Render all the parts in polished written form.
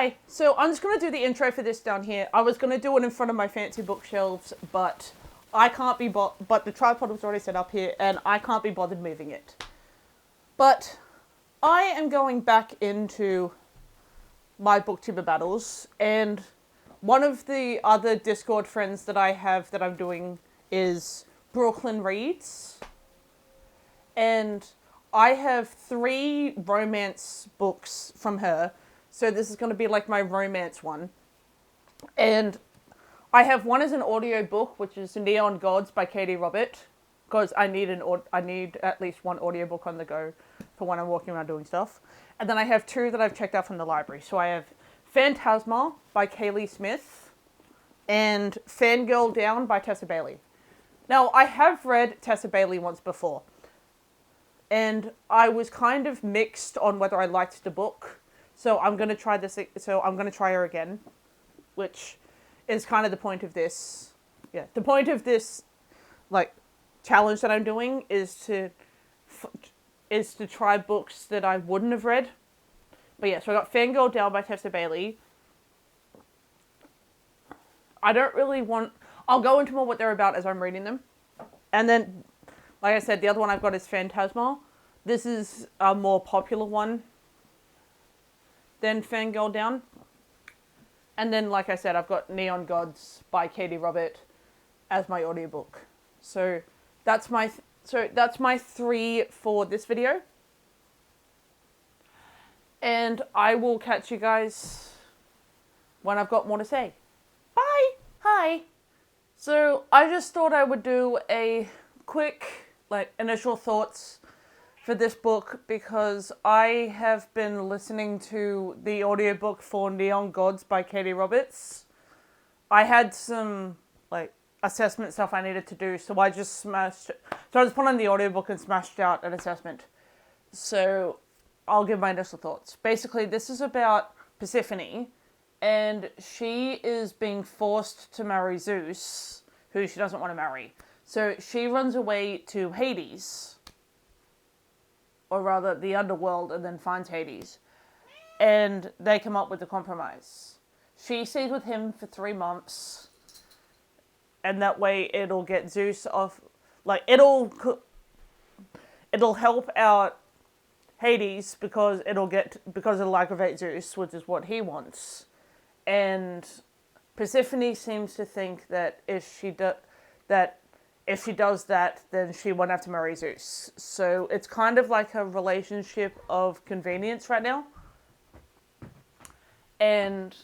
Hi, so I'm just going to do the intro for this down here. I was going to do it in front of my fancy bookshelves, but I can't be but the tripod was already set up here, and I can't be bothered moving it. But I am going back into my Booktuber battles, and one of the other Discord friends that I have that I'm doing is Brooklyn Reads, and I have 3 romance books from her. So this is going to be like my romance one. And I have one as an audio book, which is Neon Gods by Katie Robert, because I need at least one audiobook on the go for when I'm walking around doing stuff. And then I have 2 that I've checked out from the library. So I have Phantasma by Kaylee Smith and Fangirl Down by Tessa Bailey. Now, I have read Tessa Bailey once before, and I was kind of mixed on whether I liked the book. So I'm going to try this. So I'm going to try her again, which is kind of the point of this. Yeah, the point of this, like, challenge that I'm doing is to try books that I wouldn't have read. But yeah, so I got Fangirl Down by Tessa Bailey. I don't really want... I'll go into more what they're about as I'm reading them. And then, like I said, the other one I've got is Phantasma. This is a more popular one than Fangirl Down. And then, like I said, I've got Neon Gods by Katie Robert as my audiobook. So that's my 3 for this video. And I will catch you guys when I've got more to say. Bye! Hi! So I just thought I would do a quick, initial thoughts for this book, because I have been listening to the audiobook for Neon Gods by Katie Roberts. I had some, assessment stuff I needed to do, so I just put on the audiobook and smashed out an assessment. So I'll give my initial thoughts. Basically, this is about Persephone, and she is being forced to marry Zeus, who she doesn't want to marry. So she runs away to Hades, or rather the underworld, and then finds Hades. And they come up with a compromise. She stays with him for 3 months, and that way it'll get Zeus off. It'll help out Hades because it'll aggravate Zeus, which is what he wants. And Persephone seems to think that if she does that, then she won't have to marry Zeus. So it's kind of like a relationship of convenience right now. And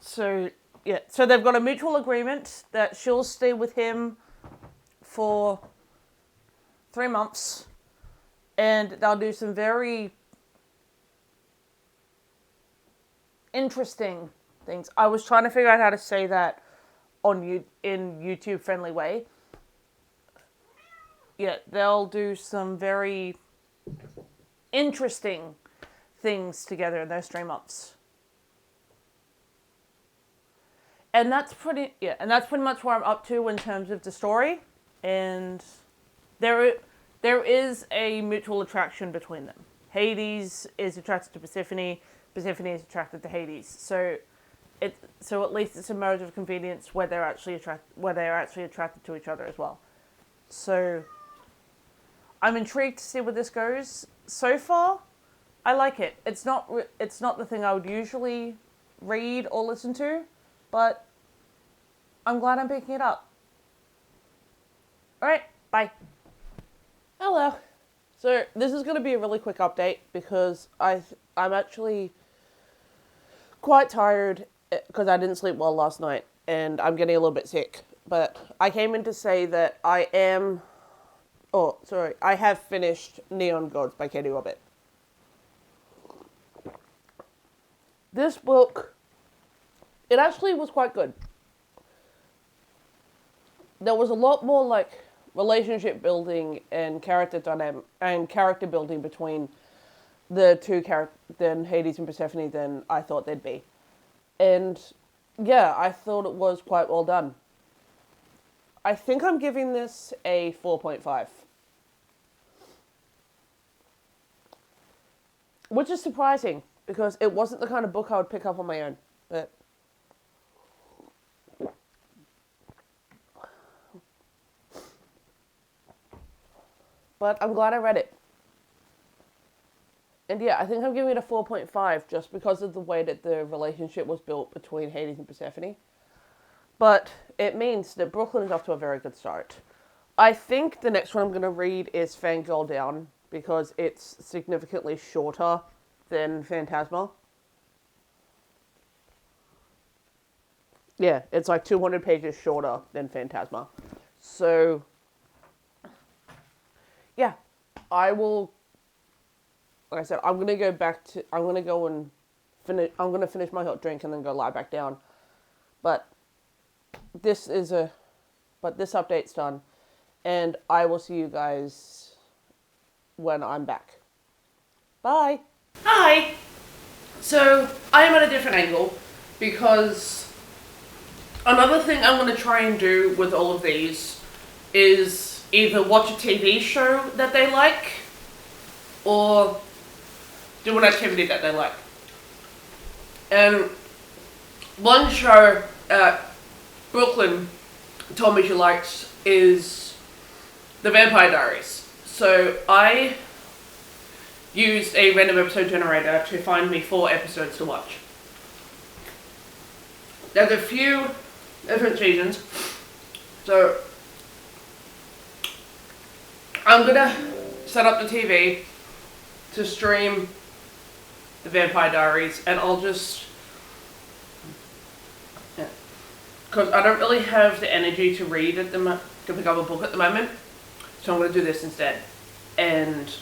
so, yeah. So they've got a mutual agreement that she'll stay with him for 3 months. And they'll do some very interesting things. I was trying to figure out how to say that in YouTube-friendly way. Yeah, they'll do some very interesting things together in those 3 months. And that's pretty much where I'm up to in terms of the story. And there is a mutual attraction between them. Hades is attracted to Persephone. Persephone is attracted to Hades. So at least it's a marriage of convenience where they're actually attracted to each other as well. So I'm intrigued to see where this goes. So far, I like it. It's not the thing I would usually read or listen to, but I'm glad I'm picking it up. Alright, bye. Hello. So this is going to be a really quick update because I'm actually quite tired because I didn't sleep well last night and I'm getting a little bit sick. But I came in to say that I have finished Neon Gods by Katie Robert. This book, it actually was quite good. There was a lot more relationship building and character dynamic and character building between the two characters than Hades and Persephone than I thought they'd be. And yeah, I thought it was quite well done. I think I'm giving this a 4.5. Which is surprising, because it wasn't the kind of book I would pick up on my own. But I'm glad I read it. And yeah, I think I'm giving it a 4.5 just because of the way that the relationship was built between Hades and Persephone. But it means that Brooklyn is off to a very good start. I think the next one I'm going to read is Fangirl Down because it's significantly shorter than Phantasma. Yeah, it's like 200 pages shorter than Phantasma. So, yeah, I will, like I said, I'm going to go back to, I'm going to go and finish, I'm going to finish my hot drink and then go lie back down. But this update's done. And I will see you guys when I'm back. Bye. Hi. So, I am at a different angle because another thing I'm going to try and do with all of these is either watch a TV show that they like or do an activity that they like. And one show Brooklyn told me she likes is the Vampire Diaries. So I used a random episode generator to find me 4 episodes to watch. There's a few different seasons, so I'm gonna set up the TV to stream the Vampire Diaries, and I'll just, because I don't really have the energy to read at to pick up a book at the moment, so I'm gonna do this instead. And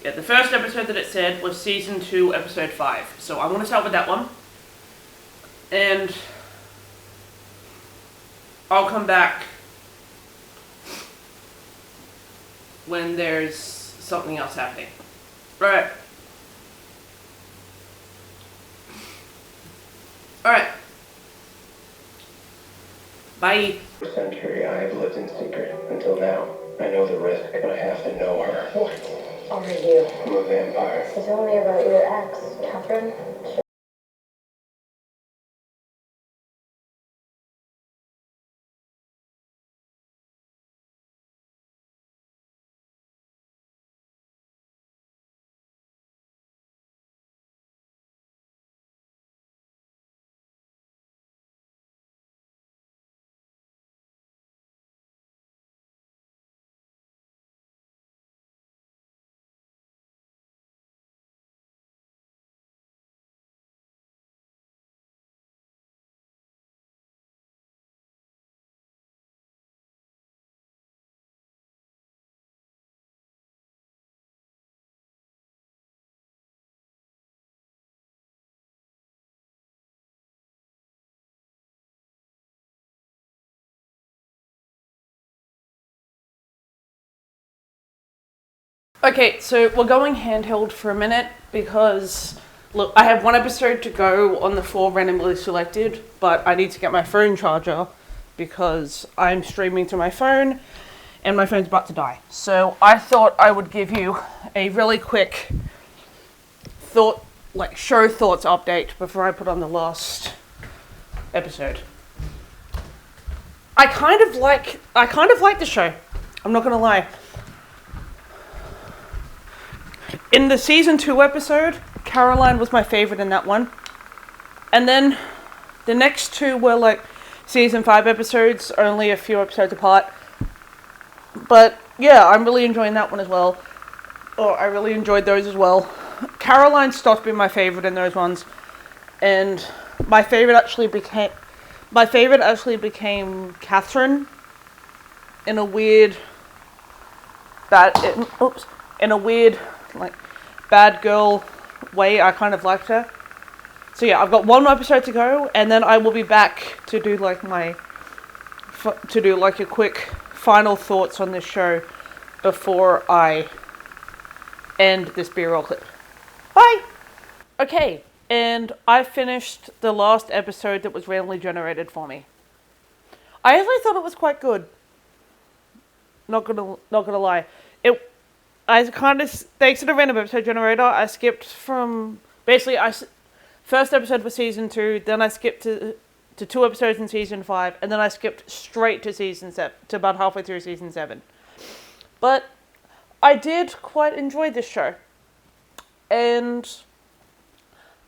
yeah, the first episode that it said was season 2, episode 5. So I'm gonna start with that one, and I'll come back when there's something else happening. Alright. Alright. Bye. For a century, I have lived in secret until now. I know the risk, but I have to know her. What are you? I'm a vampire. So tell me about your ex, Catherine. Okay, so we're going handheld for a minute because, look, I have 1 episode to go on the 4 randomly selected, but I need to get my phone charger because I'm streaming to my phone and my phone's about to die. So I thought I would give you a really quick show thoughts update before I put on the last episode. I kind of like the show. I'm not gonna lie. In the season 2 episode, Caroline was my favorite in that one. And then the next 2 were like season 5 episodes, only a few episodes apart. But yeah, I'm really enjoying that one as well. Or I really enjoyed those as well. Caroline stopped being my favorite in those ones. And my favorite actually became Catherine in a weird bad girl way. I kind of liked her. So yeah, I've got 1 more episode to go, and then I will be back to do like a quick final thoughts on this show before I end this B-roll clip. Bye! Okay, and I finished the last episode that was randomly generated for me. I actually thought it was quite good. Not gonna lie. I kind of, thanks to the random episode generator, I skipped from, basically, first episode for season 2, then I skipped to 2 episodes in season 5, and then I skipped straight to season 7, to about halfway through season 7. But I did quite enjoy this show. And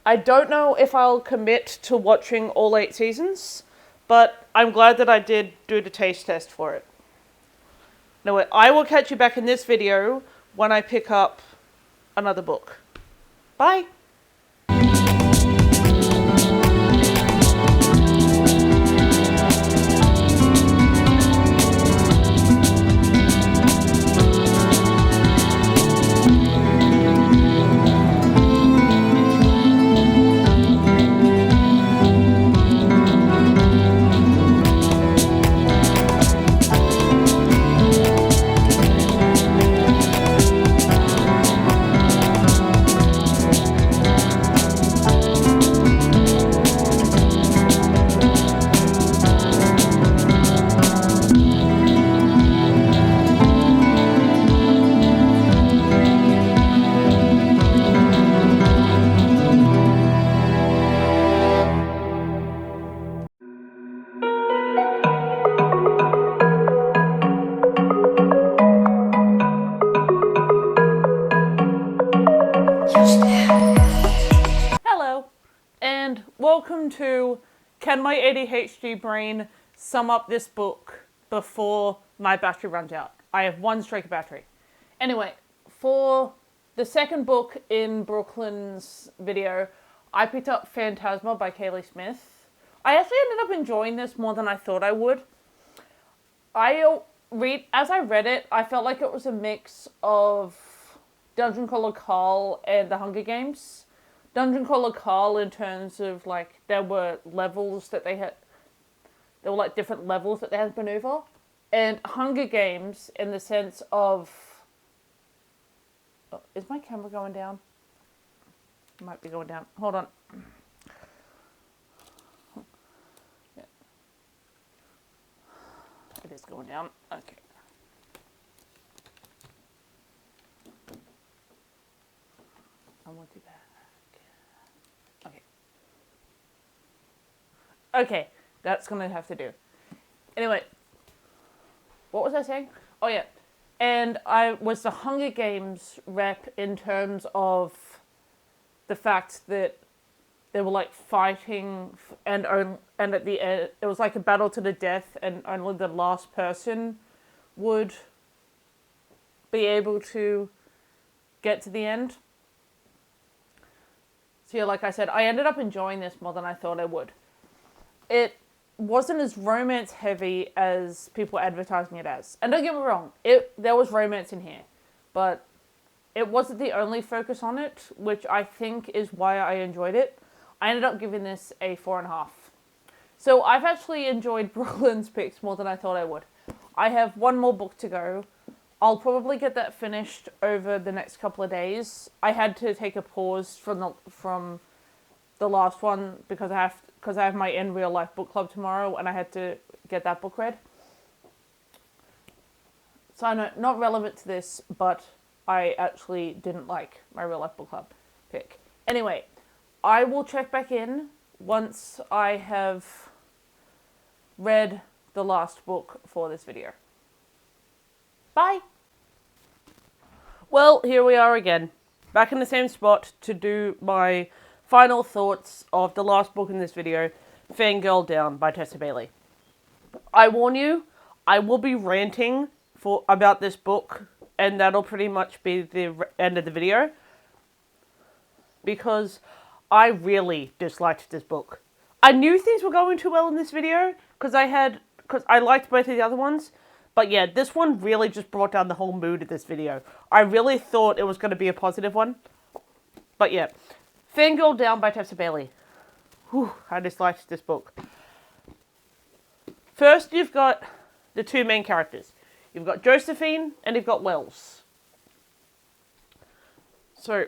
I don't know if I'll commit to watching all 8 seasons, but I'm glad that I did do the taste test for it. Anyway, I will catch you back in this video when I pick up another book. Bye! Hello, and welcome to Can My ADHD Brain Sum Up This Book Before My Battery Runs Out? I have 1 streak of battery. Anyway, for the second book in Brooklyn's video, I picked up Phantasma by Kaylee Smith. I actually ended up enjoying this more than I thought I would. As I read it, I felt like it was a mix of Dungeon Crawler Carl and The Hunger Games. Dungeon Crawler Carl in terms of, like, there were levels that they had, there were, like, different levels that they had to maneuver. And Hunger Games in the sense of, oh, is my camera going down? It might be going down. Hold on. Yeah. It is going down. Okay. I want to back. Okay. Okay, that's gonna have to do. Anyway, what was I saying? Oh yeah, and I was the Hunger Games rep in terms of the fact that they were like fighting, and at the end it was like a battle to the death, and only the last person would be able to get to the end. So yeah, like I said, I ended up enjoying this more than I thought I would. It wasn't as romance heavy as people were advertising it as. And don't get me wrong, there was romance in here. But it wasn't the only focus on it, which I think is why I enjoyed it. I ended up giving this a 4.5. So I've actually enjoyed Brooklyn's picks more than I thought I would. I have 1 more book to go. I'll probably get that finished over the next couple of days. I had to take a pause from the last one because I have my In Real Life book club tomorrow, and I had to get that book read. So I know, not relevant to this, but I actually didn't like my Real Life book club pick. Anyway, I will check back in once I have read the last book for this video. Bye! Well, here we are again. Back in the same spot to do my final thoughts of the last book in this video, Fangirl Down by Tessa Bailey. I warn you, I will be ranting about this book, and that'll pretty much be the end of the video. Because I really disliked this book. I knew things were going too well in this video, because I liked both of the other ones. But yeah, this one really just brought down the whole mood of this video. I really thought it was going to be a positive one. But yeah, Fangirl Down by Tessa Bailey. Whew, I disliked this book. First, you've got the 2 main characters. You've got Josephine and you've got Wells. So,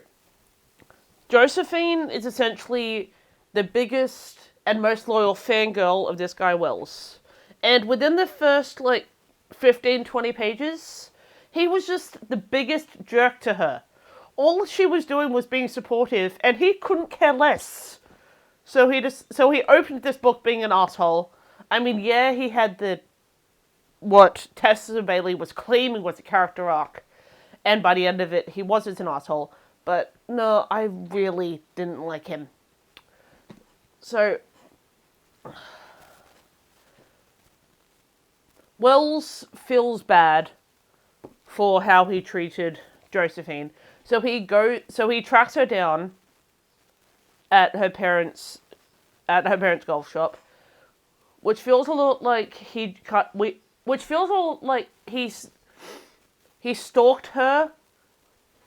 Josephine is essentially the biggest and most loyal fangirl of this guy Wells. And within the first, 15, 20 pages, he was just the biggest jerk to her. All she was doing was being supportive, and he couldn't care less. So he opened this book being an asshole. I mean, yeah, he had what Tessa Bailey was claiming was a character arc, and by the end of it, he wasn't an asshole. But no, I really didn't like him. So Wells feels bad for how he treated Josephine. So he tracks her down at her parents' golf shop, which feels a lot like he stalked her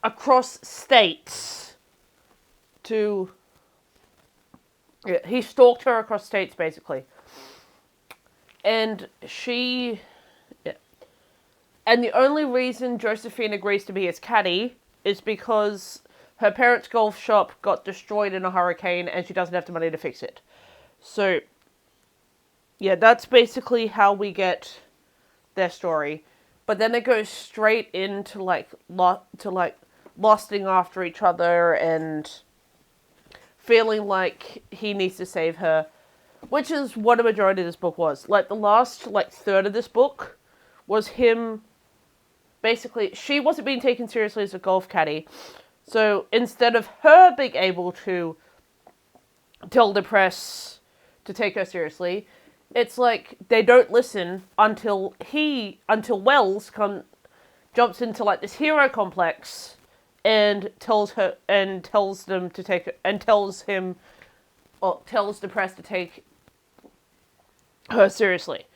across states he stalked her across states basically. And and the only reason Josephine agrees to be his caddy is because her parents' golf shop got destroyed in a hurricane and she doesn't have the money to fix it. So, yeah, that's basically how we get their story. But then it goes straight into, lusting after each other and feeling like he needs to save her. Which is what a majority of this book was. Like, the last, third of this book was him... Basically, she wasn't being taken seriously as a golf caddy. So, instead of her being able to tell the press to take her seriously, it's like they don't listen until Wells jumps into, this hero complex and tells the press to take her seriously.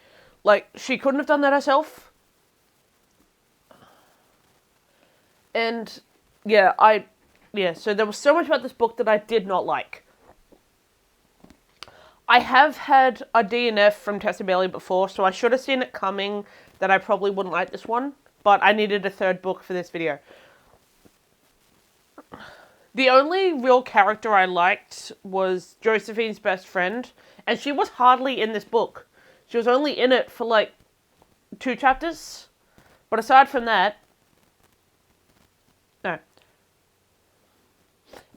Like, she couldn't have done that herself. And, so there was so much about this book that I did not like. I have had a DNF from Tessa Bailey before, so I should have seen it coming that I probably wouldn't like this one, but I needed a third book for this video. The only real character I liked was Josephine's best friend, and she was hardly in this book. She was only in it for, 2 chapters. But aside from that, no.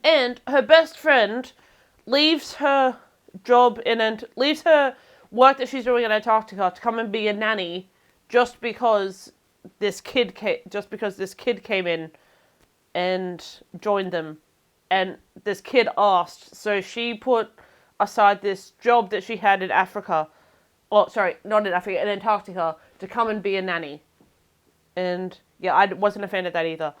And her best friend leaves her leaves her work that she's doing in Antarctica to come and be a nanny just because this kid came in and joined them. And this kid asked, so she put aside this job that she had in Africa. Oh, sorry, not in Africa, in Antarctica, to come and be a nanny. And, yeah, I wasn't a fan of that either.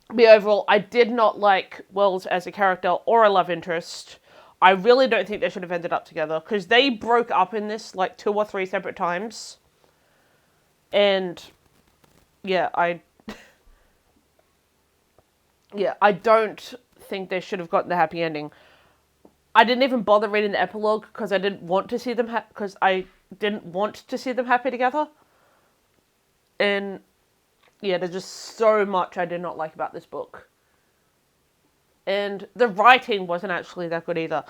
But overall, I did not like Wells as a character or a love interest. I really don't think they should have ended up together, because they broke up in this, 2 or 3 separate times. And, yeah, I don't think they should have gotten the happy ending. I didn't even bother reading the epilogue because I didn't want to see them happy together. And yeah, there's just so much I did not like about this book. And the writing wasn't actually that good either.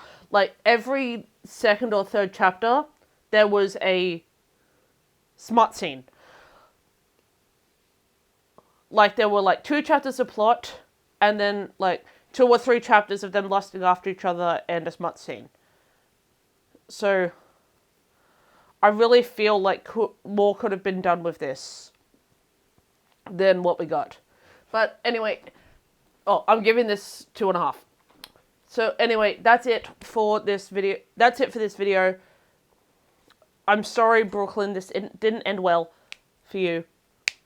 Every second or third chapter, there was a smut scene. There were 2 chapters of plot, and then 2 or 3 chapters of them lusting after each other and a smut scene. So, I really feel more could have been done with this than what we got. But anyway, I'm giving this 2.5. So anyway, that's it for this video. I'm sorry, Brooklyn, this didn't end well for you.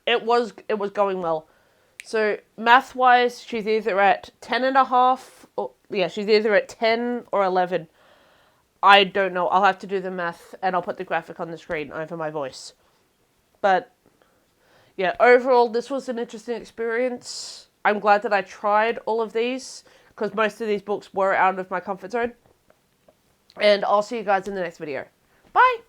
It was going well. So, math-wise, she's either at 10.5, she's either at 10 or 11. I don't know. I'll have to do the math, and I'll put the graphic on the screen over my voice. But, yeah, overall, this was an interesting experience. I'm glad that I tried all of these, because most of these books were out of my comfort zone. And I'll see you guys in the next video. Bye!